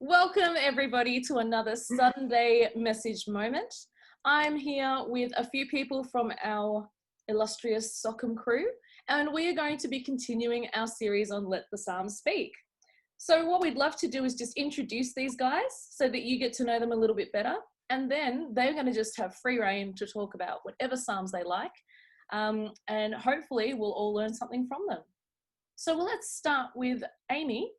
Welcome everybody to another Sunday message moment. I'm here with a few people from our illustrious Sockham crew, and we are going to be continuing our series on Let the Psalms Speak. So what we'd love to do is just introduce these guys so that you get to know them a little bit better, and then they're going to just have free reign to talk about whatever Psalms they like, and hopefully we'll all learn something from them. So let's start with Amy.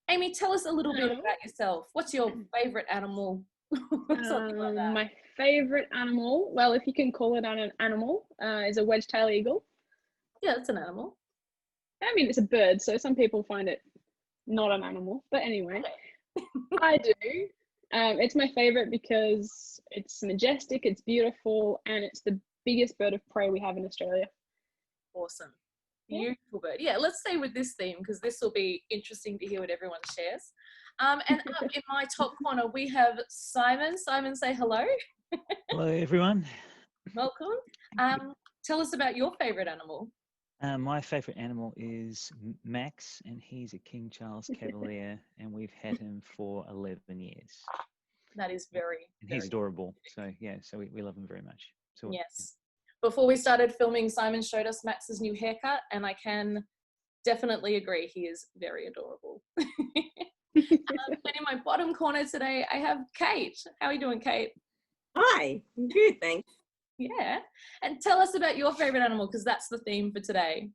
Amy, tell us a little bit about yourself. What's your favourite animal? Something like that. My favourite animal, well, if you can call it an animal, is a wedge-tailed eagle. Yeah, it's an animal. I mean, it's a bird, so some people find it not an animal. But anyway, I do. It's my favourite because it's majestic, it's beautiful, and it's the biggest bird of prey we have in Australia. Awesome. Beautiful bird. Yeah, let's stay with this theme because this will be interesting to hear what everyone shares. And up in my top corner, we have Simon. Simon, say hello. Hello, everyone. Welcome. Tell us about your favourite animal. My favourite animal is Max, and he's a King Charles Cavalier, and we've had him for 11 years. That is very he's adorable. So, yeah, so we love him very much. So, yes. Yeah. Before we started filming, Simon showed us Max's new haircut, and I can definitely agree he is very adorable. And in my bottom corner today, I have Kate. How are you doing, Kate? Hi, I'm good, thanks. Yeah. And tell us about your favourite animal, because that's the theme for today.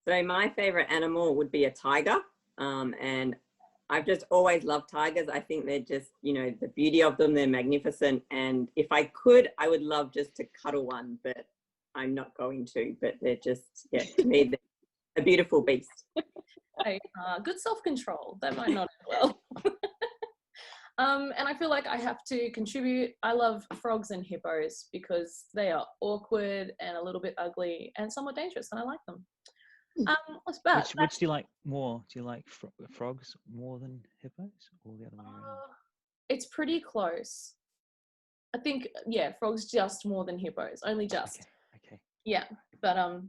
So my favourite animal would be a tiger. And I've just always loved tigers. I think they're just, the beauty of them, they're magnificent. And if I could, I would love just to cuddle one, but I'm not going to. But they're just, to me, they're a beautiful beast. Hey, good self-control. That might not end well. And I feel like I have to contribute. I love frogs and hippos because they are awkward and a little bit ugly and somewhat dangerous, and I like them. Which do you like more? Do you like frogs more than hippos, or the other way around? It's pretty close. I think, frogs just more than hippos, only just. Okay. Yeah, but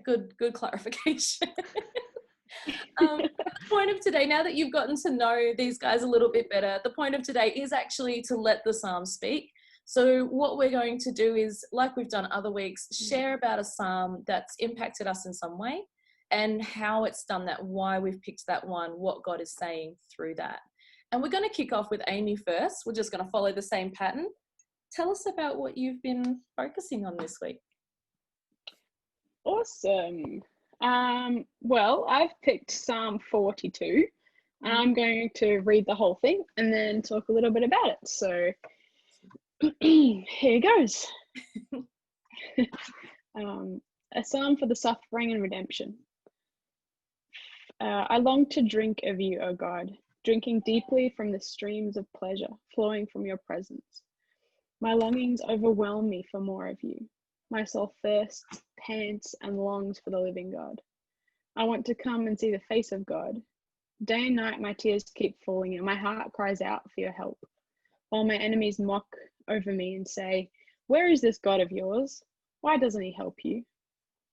good clarification. The point of today, now that you've gotten to know these guys a little bit better, the point of today is actually to let the Psalms speak. So what we're going to do is, like we've done other weeks, share about a Psalm that's impacted us in some way and how it's done that, why we've picked that one, what God is saying through that. And we're going to kick off with Amy first. We're just going to follow the same pattern. Tell us about what you've been focusing on this week. Awesome. Well, I've picked Psalm 42, and I'm going to read the whole thing and then talk a little bit about it. So here goes. A psalm for the suffering and redemption. I long to drink of you, O God, drinking deeply from the streams of pleasure flowing from your presence. My longings overwhelm me for more of you. My soul thirsts, pants, and longs for the living God. I want to come and see the face of God. Day and night my tears keep falling, and my heart cries out for your help. While my enemies mock over me and say, "Where is this God of yours? Why doesn't he help you?"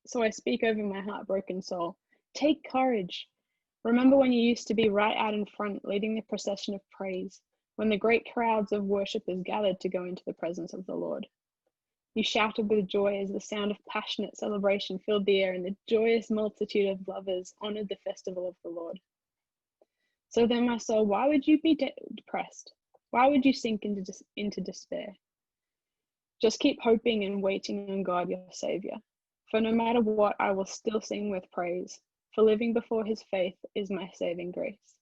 So I speak over my heartbroken soul. Take courage. Remember when you used to be right out in front, leading the procession of praise, when the great crowds of worshippers gathered to go into the presence of the Lord. You shouted with joy as the sound of passionate celebration filled the air, and the joyous multitude of lovers honored the festival of the Lord. So then, my soul, why would you be depressed? Why would you sink into despair? Just keep hoping and waiting on God, your Saviour. For no matter what, I will still sing with praise, for living before his faith is my saving grace.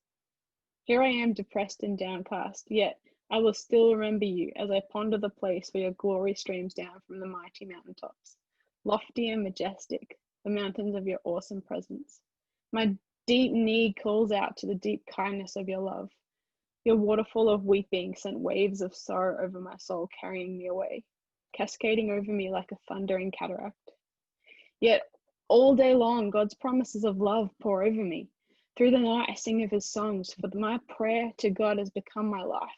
Here I am depressed and downcast, yet I will still remember you as I ponder the place where your glory streams down from the mighty mountaintops, lofty and majestic, the mountains of your awesome presence. My deep need calls out to the deep kindness of your love. Your waterfall of weeping sent waves of sorrow over my soul, carrying me away, cascading over me like a thundering cataract. Yet all day long, God's promises of love pour over me. Through the night, I sing of his songs, for my prayer to God has become my life.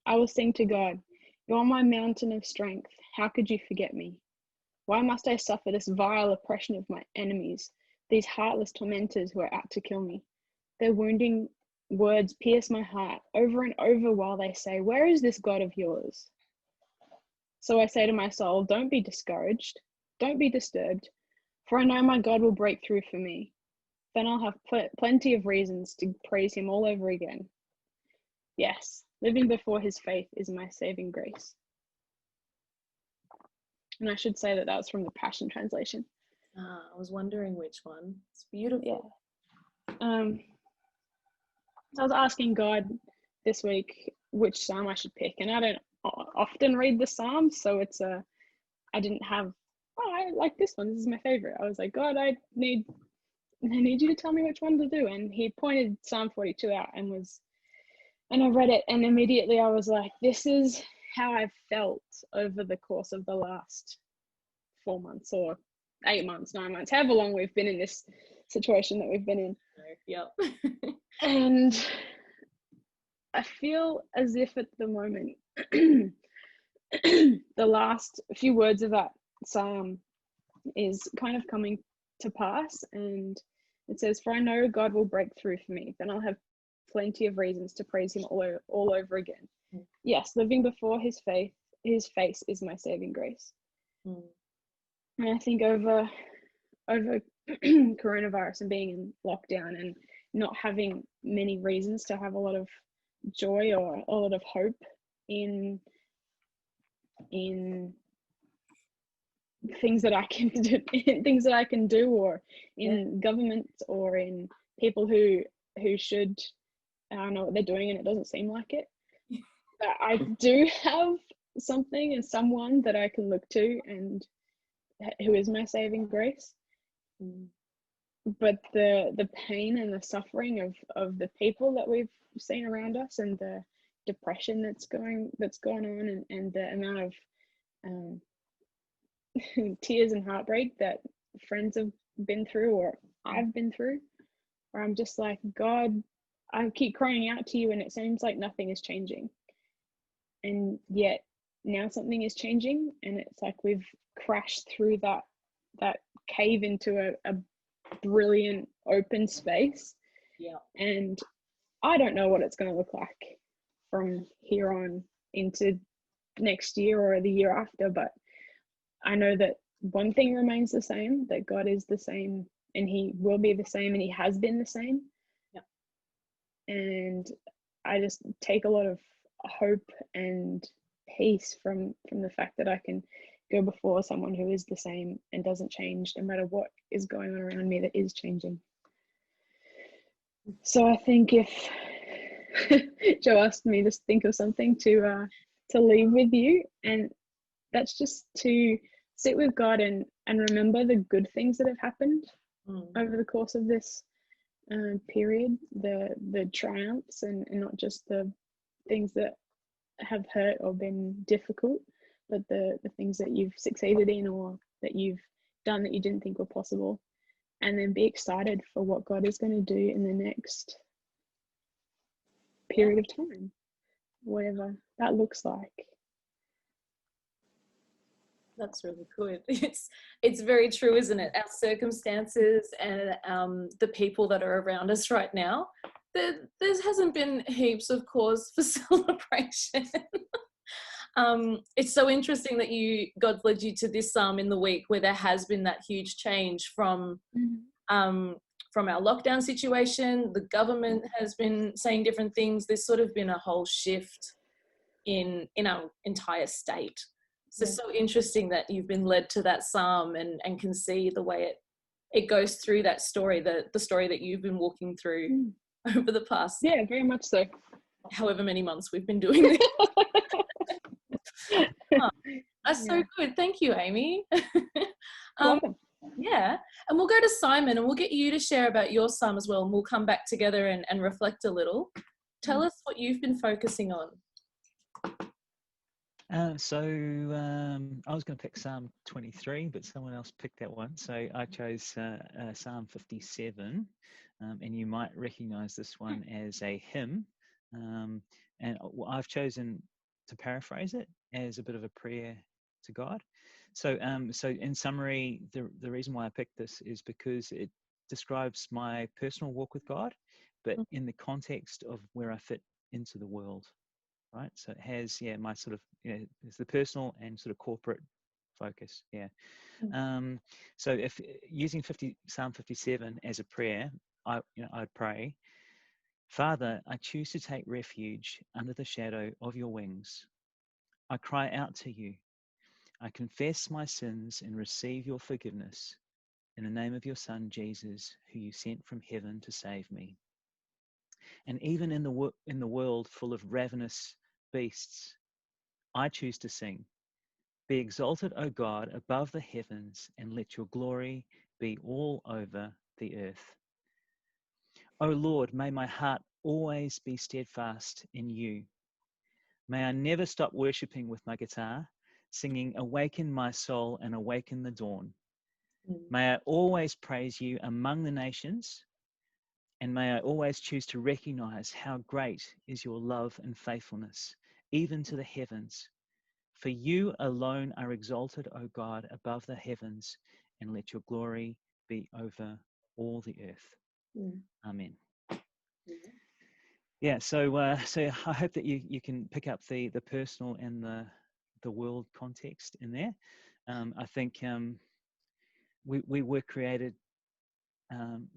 I will sing to God, "You are my mountain of strength. How could you forget me? Why must I suffer this vile oppression of my enemies, these heartless tormentors who are out to kill me? Their wounding words pierce my heart over and over while they say, "Where is this God of yours?" So I say to my soul, "Don't be discouraged, don't be disturbed, for I know my God will break through for me. Then I'll have plenty of reasons to praise him all over again. Yes, living before his faith is my saving grace." And I should say that was from the Passion Translation. I was wondering which one. It's beautiful. Yeah. So I was asking God this week which psalm I should pick, and I don't often read the psalms, so I didn't have, oh, I like this one, this is my favorite. I was like, God, I need you to tell me which one to do. And he pointed Psalm 42 out and I read it, and immediately I was like, this is how I've felt over the course of the last 4 months or 8 months, 9 months, however long we've been in this situation that we've been in. Yep. And I feel as if at the moment, the last few words of that psalm is kind of coming to pass. And it says, "For I know God will break through for me. Then I'll have plenty of reasons to praise him all over again. Mm. Yes, living before his face is my saving grace." Mm. And I think over coronavirus and being in lockdown and not having many reasons to have a lot of joy or a lot of hope in things that I can do, or in government, or in people who should know what they're doing, and it doesn't seem like it. But I do have something and someone that I can look to, and who is my saving grace. But the pain and the suffering of the people that we've seen around us, and the depression that's going on, and the amount of tears and heartbreak that friends have been through, or I've been through, where I'm just like, God, I keep crying out to you and it seems like nothing is changing. And yet now something is changing, and it's like we've crashed through that cave into a brilliant open space. Yeah. And I don't know what it's going to look like from here on into next year or the year after, but I know that one thing remains the same, that God is the same, and he will be the same, and he has been the same. Yeah. And I just take a lot of hope and peace from the fact that I can go before someone who is the same and doesn't change no matter what is going on around me that is changing. So I think if Joe asked me to think of something to leave with you, and that's just to sit with God and remember the good things that have happened over the course of this period, the triumphs, and not just the things that have hurt or been difficult, but the things that you've succeeded in, or that you've done that you didn't think were possible. And then be excited for what God is going to do in the next period of time, whatever that looks like. That's really good. It's very true, isn't it? Our circumstances and the people that are around us right now, there hasn't been heaps of cause for celebration. It's so interesting that God led you to this psalm in the week where there has been that huge change from our lockdown situation. The government has been saying different things. There's sort of been a whole shift in our entire state. So it's so interesting that you've been led to that psalm and can see the way it goes through that story, the story that you've been walking through over the past. Yeah, very much so. However many months we've been doing this. That's so good. Thank you, Amy. Welcome. Yeah. And we'll go to Simon, and we'll get you to share about your psalm as well. And we'll come back together and reflect a little. Tell us what you've been focusing on. I was going to pick Psalm 23, but someone else picked that one. So I chose Psalm 57, and you might recognize this one as a hymn. And I've chosen to paraphrase it as a bit of a prayer to God. So in summary, the reason why I picked this is because it describes my personal walk with God, but in the context of where I fit into the world, right? So it has, my sort of, it's the personal and sort of corporate focus. So if using Psalm 57 as a prayer, I'd pray, Father, I choose to take refuge under the shadow of your wings. I cry out to you. I confess my sins and receive your forgiveness in the name of your Son, Jesus, who you sent from heaven to save me. And even in the world full of ravenous beasts, I choose to sing. Be exalted, O God, above the heavens, and let your glory be all over the earth. O Lord, may my heart always be steadfast in you. May I never stop worshipping with my guitar, singing, awaken my soul and awaken the dawn. May I always praise you among the nations, and may I always choose to recognize how great is your love and faithfulness, even to the heavens. For you alone are exalted, O God, above the heavens, and let your glory be over all the earth. Amen. So I hope that you can pick up the personal and the world context in there. I think we were created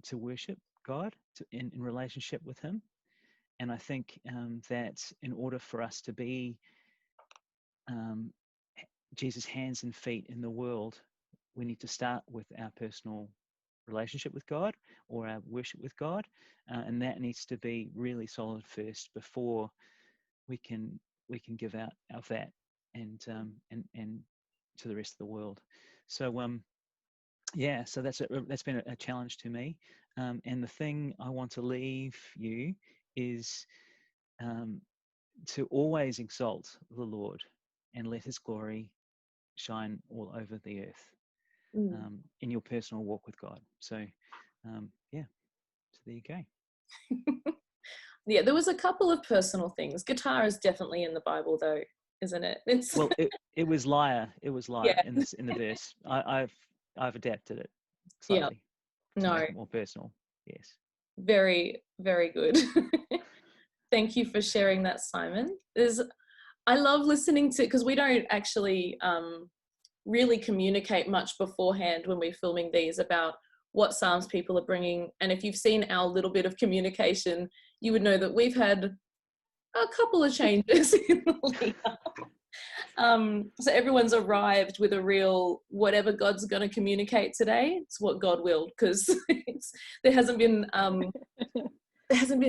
to worship God, in relationship with him. And I think that in order for us to be Jesus' hands and feet in the world, we need to start with our personal relationship with God, or our worship with God, and that needs to be really solid first before we can give out of that and to the rest of the world. So so that's been a challenge to me, and the thing I want to leave you is to always exalt the Lord and let his glory shine all over the earth in your personal walk with God. So so there you go. There was a couple of personal things. Guitar is definitely in the Bible though, isn't it? Well, it was lyre in the verse. I've adapted it slightly to make it more personal. Yes. Very, very good. Thank you for sharing that, Simon. I love listening to, because we don't actually really communicate much beforehand when we're filming these about what Psalms people are bringing. And if you've seen our little bit of communication, you would know that we've had a couple of changes in the lead up. So everyone's arrived with a real, whatever God's going to communicate today, it's what God willed, because there hasn't been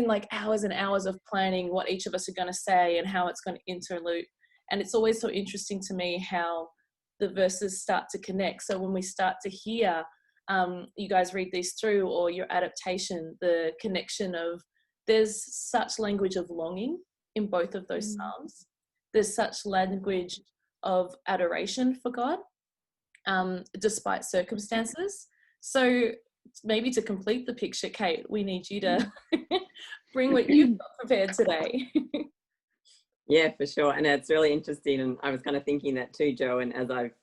like hours and hours of planning what each of us are going to say and how it's going to interlude. And it's always so interesting to me how the verses start to connect. So when we start to hear you guys read these through, or your adaptation, the connection of, there's such language of longing in both of those Psalms. There's such language of adoration for God, despite circumstances. So maybe to complete the picture, Kate, we need you to bring what you've got prepared today. Yeah, for sure. And it's really interesting. And I was kind of thinking that too, Jo, and as I've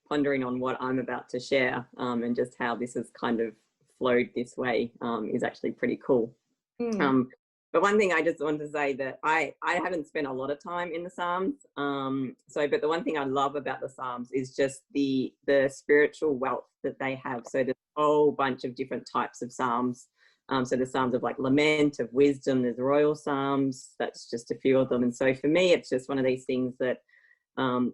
pondering on what I'm about to share, and just how this has kind of flowed this way, is actually pretty cool. But one thing I just want to say, that I haven't spent a lot of time in the Psalms. But the one thing I love about the Psalms is just the spiritual wealth that they have. So there's a whole bunch of different types of Psalms. So the Psalms of lament, of wisdom, there's royal Psalms, that's just a few of them. And so for me, it's just one of these things that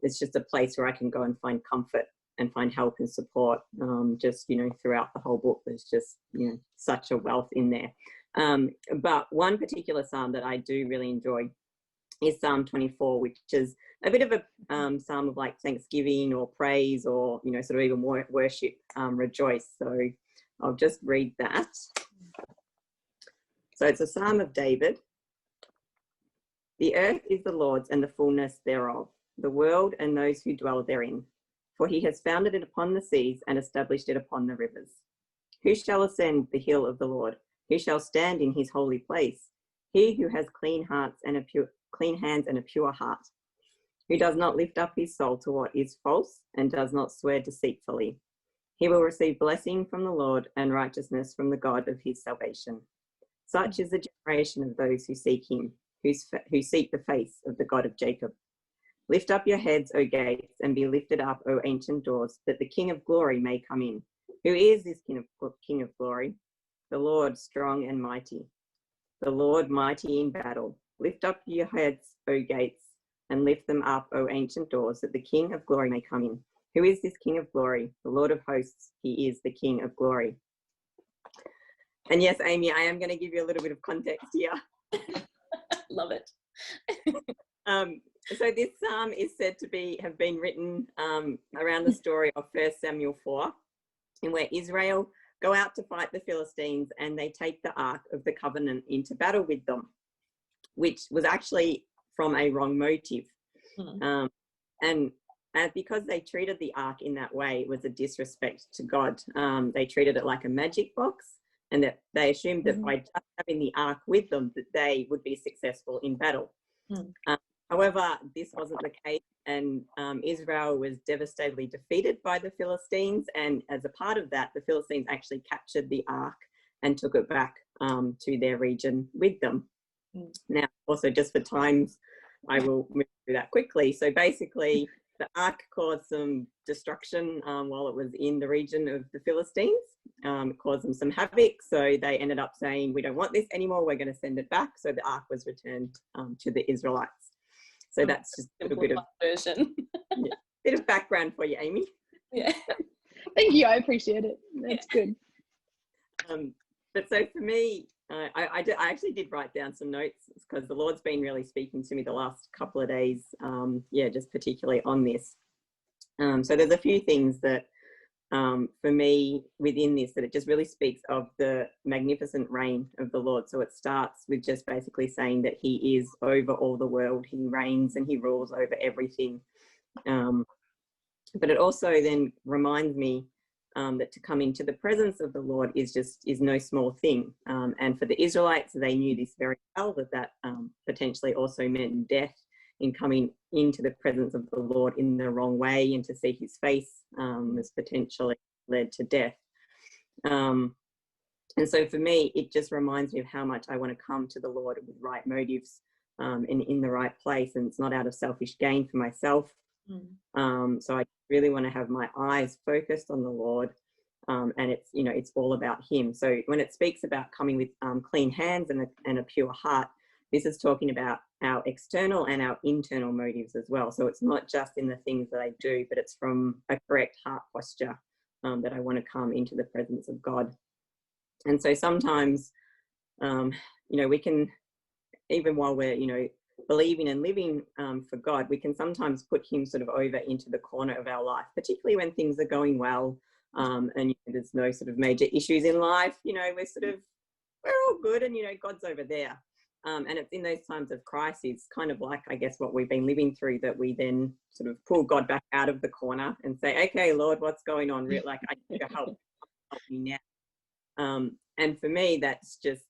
it's just a place where I can go and find comfort and find help and support, throughout the whole book. There's just, such a wealth in there. But one particular Psalm that I do really enjoy is Psalm 24, which is a bit of a Psalm of thanksgiving or praise, or, sort of even more worship, rejoice. So I'll just read that. So it's a Psalm of David. The earth is the Lord's and the fullness thereof, the world and those who dwell therein. For he has founded it upon the seas and established it upon the rivers. Who shall ascend the hill of the Lord? Who shall stand in his holy place? He who has clean hands and a pure heart, who does not lift up his soul to what is false and does not swear deceitfully. He will receive blessing from the Lord and righteousness from the God of his salvation. Such is the generation of those who seek him, who seek the face of the God of Jacob. Lift up your heads, O gates, and be lifted up, O ancient doors, that the King of glory may come in. Who is this King of glory? The Lord strong and mighty, the Lord mighty in battle. Lift up your heads, O gates, and lift them up, O ancient doors, that the King of glory may come in. Who is this King of glory? The Lord of hosts, he is the King of glory. And yes, Amy, I am going to give you a little bit of context here. Love it. So this psalm is said to have been written around the story of 1 Samuel 4, in where Israel go out to fight the Philistines and they take the Ark of the Covenant into battle with them, which was actually from a wrong motive. And because they treated the Ark in that way, it was a disrespect to God. They treated it like a magic box, and that they assumed that by just having the Ark with them, that they would be successful in battle. However, this wasn't the case, and Israel was devastatingly defeated by the Philistines. And as a part of that, the Philistines actually captured the Ark and took it back to their region with them. Now, also just for times, I will move through that quickly. So basically, the Ark caused some destruction while it was in the region of the Philistines. It caused them some havoc. So they ended up saying, we don't want this anymore. We're going to send it back. So the Ark was returned to the Israelites. So that's just a bit of version. bit of background for you, Amy. Yeah. Thank you. I appreciate it. That's good. But so for me, I actually did write down some notes because the Lord's been really speaking to me the last couple of days. Just particularly on this. So there's a few things that for me within this, that it just really speaks of the magnificent reign of the Lord. So it starts with just basically saying that he is over all the world, he reigns and he rules over everything. But it also then reminds me that to come into the presence of the Lord is no small thing. And for the Israelites, they knew this very well, that potentially also meant death in coming into the presence of the Lord in the wrong way, and to see his face was potentially led to death. And so for me, it just reminds me of how much I want to come to the Lord with right motives and in the right place. And it's not out of selfish gain for myself. So I really want to have my eyes focused on the Lord. And it's all about him. So when it speaks about coming with clean hands and a pure heart, this is talking about our external and our internal motives as well. So it's not just in the things that I do, but it's from a correct heart posture that I want to come into the presence of God. And so sometimes, we can, even while we're, believing and living for God, we can sometimes put him sort of over into the corner of our life, particularly when things are going well and there's no sort of major issues in life. We're all good and, God's over there. And it's in those times of crisis, kind of like, I guess, what we've been living through, that we then sort of pull God back out of the corner and say, okay, Lord, what's going on? Like, I need your help me now. And for me, that's just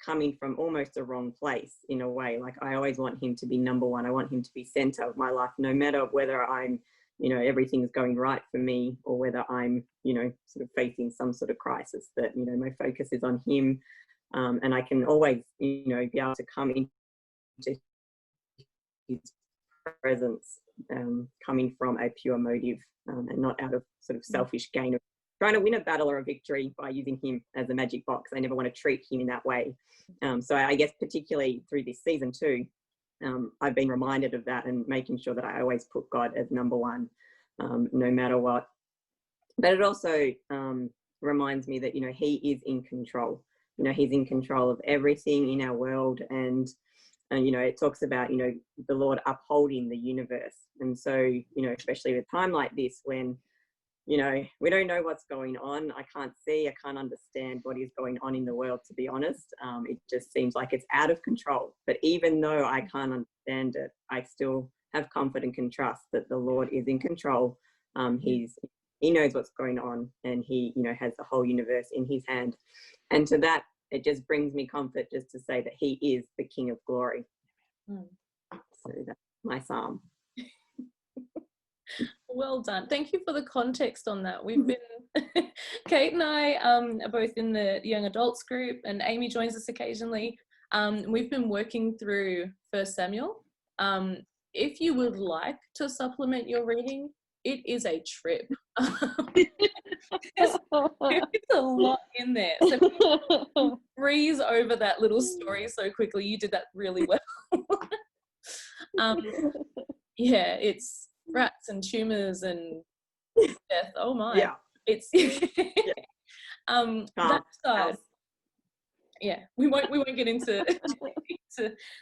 coming from almost a wrong place in a way. Like, I always want him to be number one. I want him to be center of my life, no matter whether I'm, everything's going right for me, or whether I'm, sort of facing some sort of crisis, that, my focus is on him. And I can always, be able to come into his presence, coming from a pure motive and not out of sort of selfish gain of trying to win a battle or a victory by using him as a magic box. I never want to treat him in that way. So I guess particularly through this season too, I've been reminded of that, and making sure that I always put God as number one, no matter what. But it also reminds me that, he is in control. He's in control of everything in our world. And it talks about, the Lord upholding the universe. And so, especially at a time like this, when, we don't know what's going on. I can't understand what is going on in the world, to be honest. It just seems like it's out of control. But even though I can't understand it, I still have comfort and can trust that the Lord is in control. He knows what's going on, and he, has the whole universe in his hand. And to that, it just brings me comfort just to say that he is the King of glory. So that's my psalm. Well done. Thank you for the context on that. We've been, Kate and I are both in the young adults group, and Amy joins us occasionally. We've been working through First Samuel. If you would like to supplement your reading, it is a trip. There's a lot in there. So breeze over that little story so quickly. You did that really well. Yeah, it's rats and tumors and death. Oh my. Yeah. It's that side. Yeah, we won't get into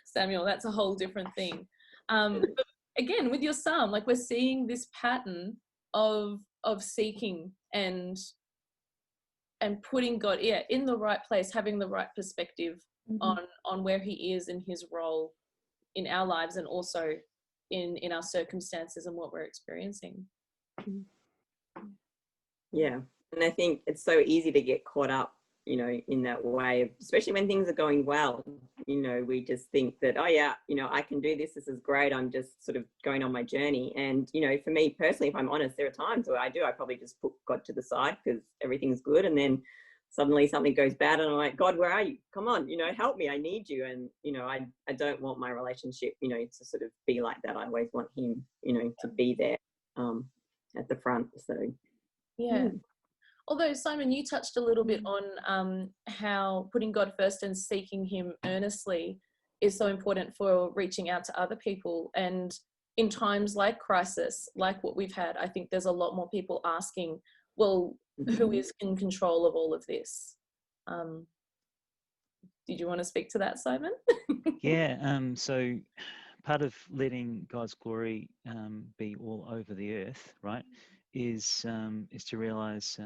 Samuel. That's a whole different thing. But again, with your psalm, like we're seeing this pattern of seeking and putting God, in the right place, having the right perspective on where he is in his role in our lives, and also in our circumstances and what we're experiencing. Yeah. And I think it's so easy to get caught up, you know, in that way of, especially when things are going well, you know, we just think that, oh yeah, you know, I can do this. This is great. I'm just sort of going on my journey. And, you know, for me personally, if I'm honest, there are times where I probably just put God to the side because everything's good. And then suddenly something goes bad and I'm like, God, where are you? Come on, you know, help me. I need you. And, you know, I don't want my relationship, you know, to sort of be like that. I always want him, you know, to be there at the front. So, yeah. Although, Simon, you touched a little bit on how putting God first and seeking him earnestly is so important for reaching out to other people. And in times like crisis, like what we've had, I think there's a lot more people asking, well, who is in control of all of this? Did you want to speak to that, Simon? Yeah, so part of letting God's glory be all over the earth, right, is to realize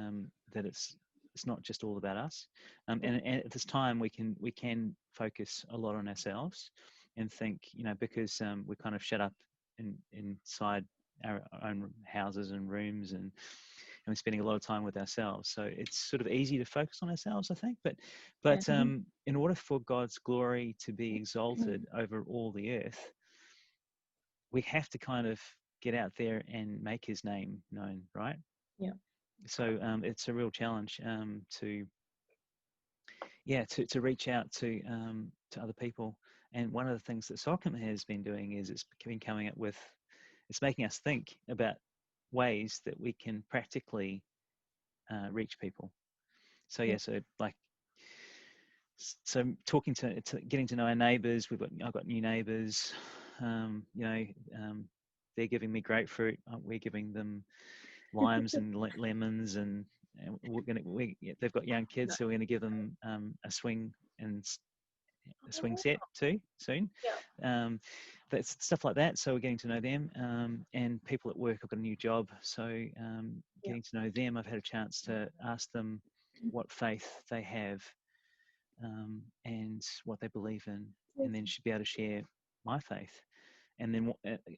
that it's not just all about us, and at this time we can focus a lot on ourselves and think, you know, because we're kind of shut up inside our own houses and rooms, and we're spending a lot of time with ourselves. So it's sort of easy to focus on ourselves, I think. But in order for God's glory to be exalted over all the earth, we have to kind of get out there and make his name known, right? Yeah. So it's a real challenge to reach out to other people. And one of the things that Sockham has been doing is it's been coming up with, it's making us think about ways that we can practically reach people. So so talking to getting to know our neighbours. I've got new neighbours. You know, they're giving me grapefruit. We're giving them limes and lemons, and they've got young kids, so we're going to give them a swing set too soon. Yeah. That's stuff like that. So we're getting to know them, and people at work. I've got a new job, so getting to know them. I've had a chance to ask them what faith they have, and what they believe in, and then should be able to share my faith. And then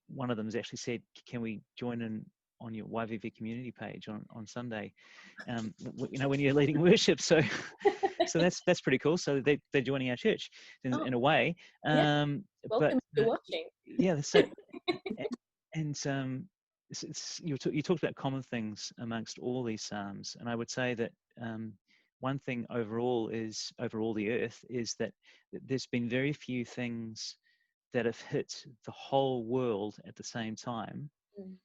one of them has actually said, "Can we join in on your YVV community page on Sunday? You know, when you're leading worship." So that's pretty cool. So they're joining our church in a way. Welcome but if you're watching. Yeah. So and you talked about common things amongst all these psalms, and I would say that one thing over all the earth is that there's been very few things that have hit the whole world at the same time,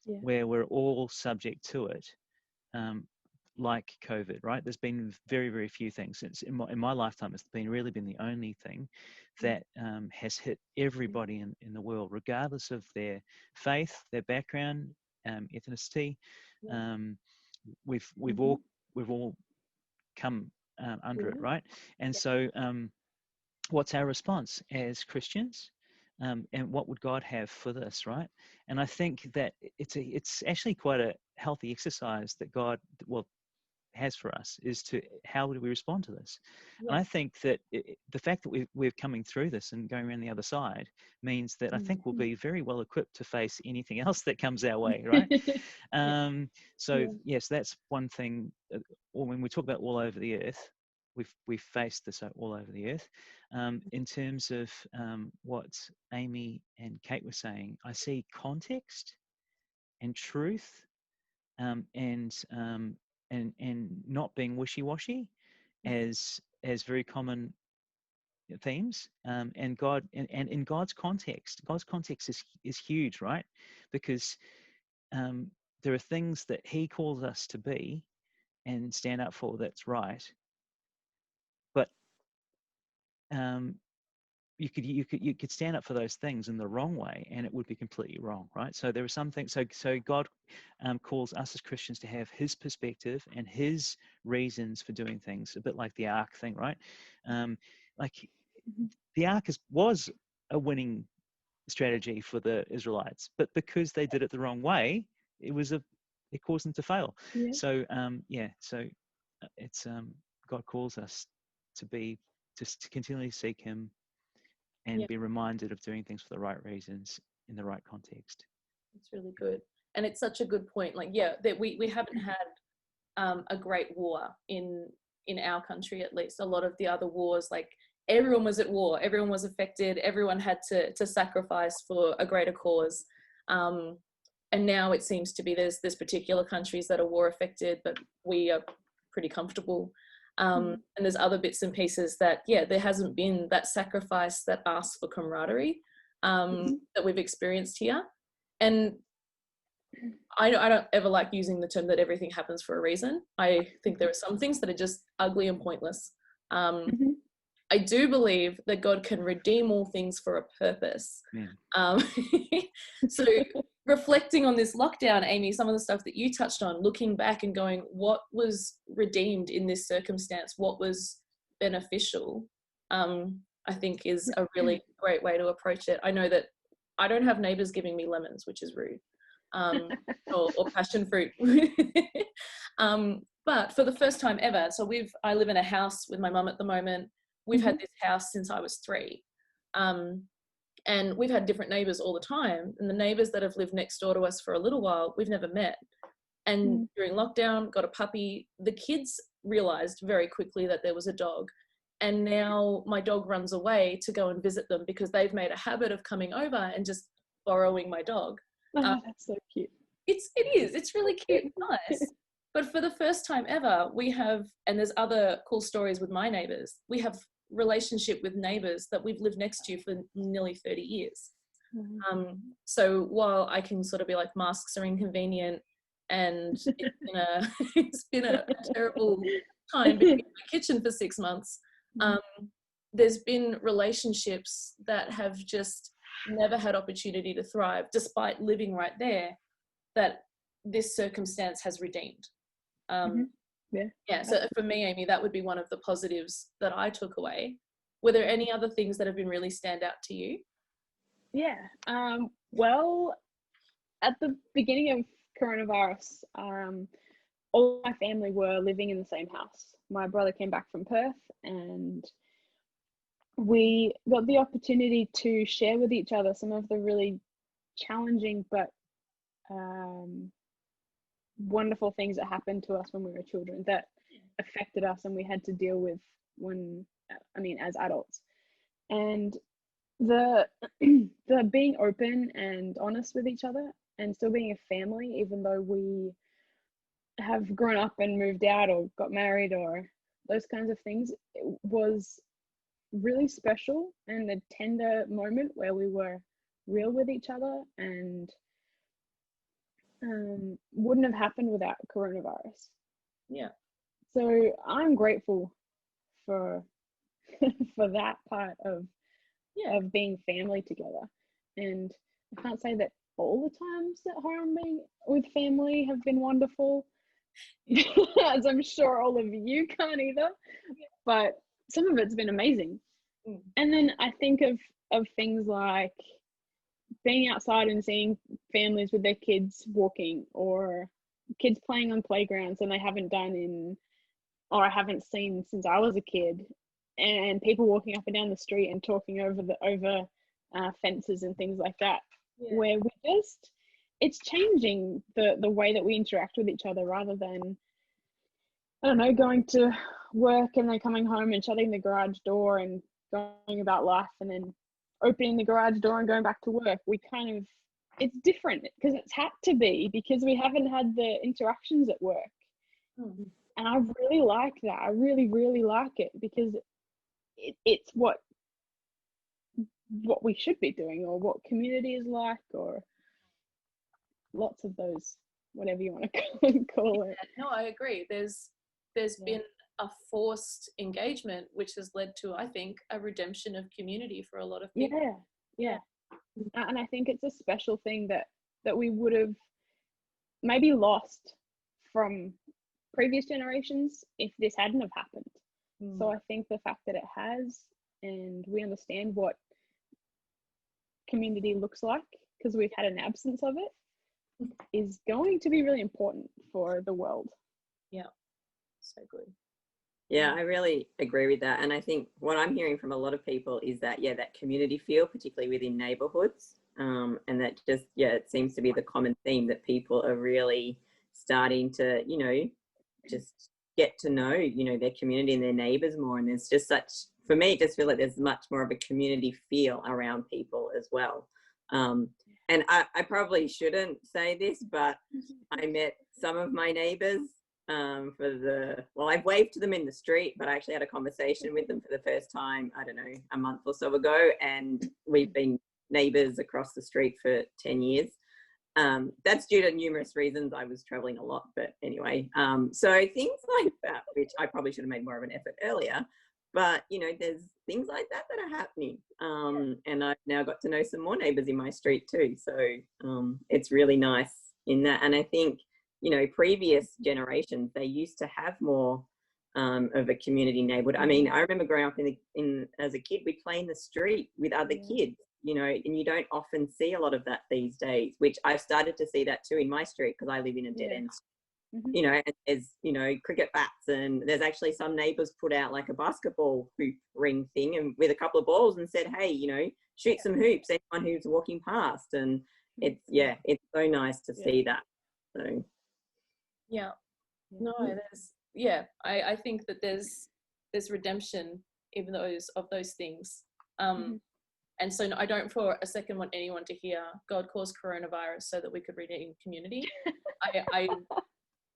where we're all subject to it, like COVID, right? There's been very, very few things. In my lifetime, it's really been the only thing that has hit everybody in the world, regardless of their faith, their background, ethnicity. We've all come under it, right? And so what's our response as Christians? And what would God have for this, right? And I think that it's actually quite a healthy exercise that God has for us, is to how do we respond to this? And I think that the fact that we're coming through this and going around the other side means that I think we'll be very well equipped to face anything else that comes our way, right? Yes, that's one thing. When we talk about all over the earth, we've faced this all over the earth. In terms of what Amy and Kate were saying, I see context and truth and not being wishy-washy as very common themes, and God and in God's context is huge, right? Because there are things that He calls us to be and stand up for that's right, but you could stand up for those things in the wrong way and it would be completely wrong, right? So there are some things, so God calls us as Christians to have His perspective and His reasons for doing things, a bit like the ark thing, right? Like the ark was a winning strategy for the Israelites, but because they did it the wrong way, it caused them to fail. Yeah. So it's God calls us to continually seek Him and be reminded of doing things for the right reasons in the right context. It's really good. And it's such a good point. Like, that we haven't had a great war in our country, at least. A lot of the other wars, like, everyone was at war, everyone was affected, everyone had to sacrifice for a greater cause. And now it seems to be there's particular countries that are war affected, but we are pretty comfortable. And there's other bits and pieces that, there hasn't been that sacrifice that asks for camaraderie that we've experienced here. And I don't ever like using the term that everything happens for a reason. I think there are some things that are just ugly and pointless. I do believe that God can redeem all things for a purpose. So reflecting on this lockdown, Amy, some of the stuff that you touched on, looking back and going, what was redeemed in this circumstance? What was beneficial? I think is a really great way to approach it. I know that I don't have neighbours giving me lemons, which is rude, or passion fruit. But for the first time ever, so I live in a house with my mum at the moment. We've had this house since I was 3. And we've had different neighbours all the time. And the neighbours that have lived next door to us for a little while, we've never met. And during lockdown, got a puppy. The kids realised very quickly that there was a dog. And now my dog runs away to go and visit them because they've made a habit of coming over and just borrowing my dog. That's so cute. It is. It's really cute and nice. But for the first time ever, we have, and there's other cool stories with my neighbours, we have relationship with neighbours that we've lived next to for nearly 30 years. So while I can sort of be like, masks are inconvenient and it's been a terrible time being in my kitchen for 6 months, there's been relationships that have just never had opportunity to thrive despite living right there, that this circumstance has redeemed. So for me, Amy, that would be one of the positives that I took away. Were there any other things that have been really stand out to you? Well, at the beginning of coronavirus, all my family were living in the same house. My brother came back from Perth and we got the opportunity to share with each other some of the really challenging but wonderful things that happened to us when we were children that affected us and we had to deal with as adults. And the being open and honest with each other and still being a family, even though we have grown up and moved out or got married or those kinds of things, it was really special and a tender moment where we were real with each other, and wouldn't have happened without coronavirus. So I'm grateful for that part of being family together. And I can't say that all the times that home being with family have been wonderful, as I'm sure all of you can't either, but some of it's been amazing. And then I think of things like being outside and seeing families with their kids walking, or kids playing on playgrounds and they haven't done or I haven't seen since I was a kid, and people walking up and down the street and talking over fences and things like that, where it's changing the way that we interact with each other, rather than, I don't know, going to work and then coming home and shutting the garage door and going about life and then opening the garage door and going back to work. We kind of it's different because it's had to be, because we haven't had the interactions at work. And I really like that. I really, really like it, because it's what we should be doing, or what community is like, or lots of those, whatever you want to call it. No, I agree. There's been a forced engagement, which has led to, I think, a redemption of community for a lot of people. Yeah. And I think it's a special thing that we would have maybe lost from previous generations if this hadn't have happened. So I think the fact that it has, and we understand what community looks like because we've had an absence of it, is going to be really important for the world. Yeah, so good. Yeah, I really agree with that. And I think what I'm hearing from a lot of people is that, that community feel, particularly within neighborhoods. And that just, it seems to be the common theme, that people are really starting to, just get to know, their community and their neighbors more. And there's just such, for me, it just feels like there's much more of a community feel around people as well. And I probably shouldn't say this, but I met some of my neighbors I've waved to them in the street, but I actually had a conversation with them for the first time, I don't know, a month or so ago, and we've been neighbors across the street for 10 years. That's due to numerous reasons. I was traveling a lot, but anyway, so things like that, which I probably should have made more of an effort earlier, but there's things like that are happening. And I've now got to know some more neighbors in my street too. So it's really nice in that. And I think, previous generations, they used to have more of a community neighborhood. I mean, I remember growing up as a kid, we'd play in the street with other kids, and you don't often see a lot of that these days, which I've started to see that too in my street, because I live in a dead end street. And there's, cricket bats, and there's actually some neighbors put out like a basketball hoop ring thing and with a couple of balls and said, hey, shoot some hoops, anyone who's walking past. And it's so nice to see that. So I think that there's redemption even of those things. And so I don't for a second want anyone to hear God caused coronavirus so that we could redeem community. I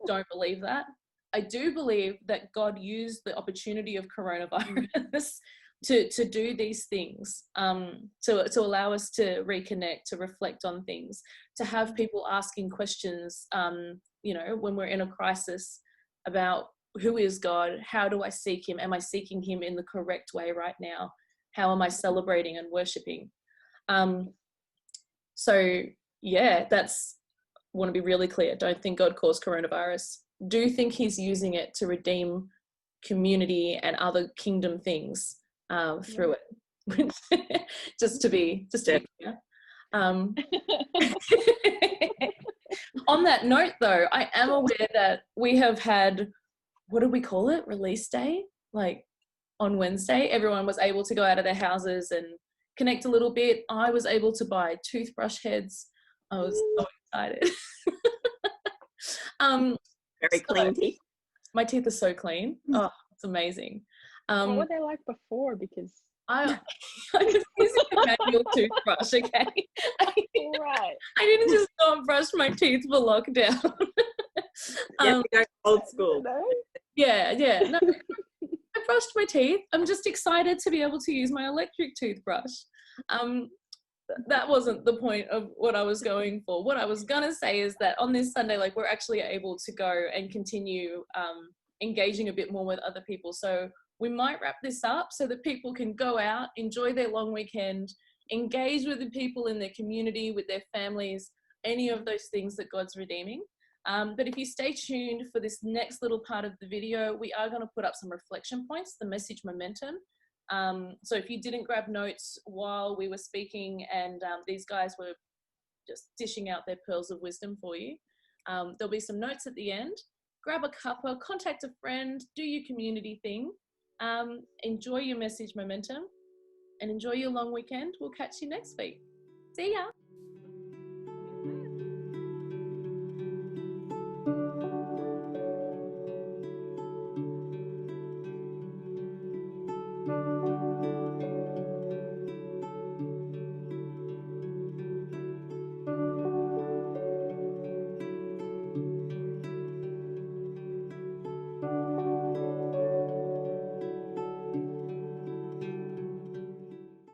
don't believe that. I do believe that God used the opportunity of coronavirus to do these things, to allow us to reconnect, to reflect on things, to have people asking questions, when we're in a crisis about who is God, how do I seek him, am I seeking him in the correct way right now, how am I celebrating and worshiping? That's, want to be really clear, don't think God caused coronavirus. Do think he's using it to redeem community and other kingdom things through it. just to be clear. On that note though, I am aware that we have had, what did we call it, release day, like on Wednesday. Everyone was able to go out of their houses and connect a little bit. I was able to buy toothbrush heads. I was so excited. Very clean teeth. My teeth are so clean. Oh, it's amazing. What were they like before? Because I was using a manual toothbrush, okay? Right. I didn't just go and brush my teeth for lockdown. Go old school. Yeah. No, I brushed my teeth. I'm just excited to be able to use my electric toothbrush. That wasn't the point of what I was going for. What I was gonna say is that on this Sunday, we're actually able to go and continue engaging a bit more with other people. So we might wrap this up so that people can go out, enjoy their long weekend, engage with the people in their community, with their families, any of those things that God's redeeming. But if you stay tuned for this next little part of the video, we are going to put up some reflection points, the message momentum. So if you didn't grab notes while we were speaking and these guys were just dishing out their pearls of wisdom for you, there'll be some notes at the end. Grab a cuppa, contact a friend, do your community thing, enjoy your message momentum, and enjoy your long weekend. We'll catch you next week. See ya.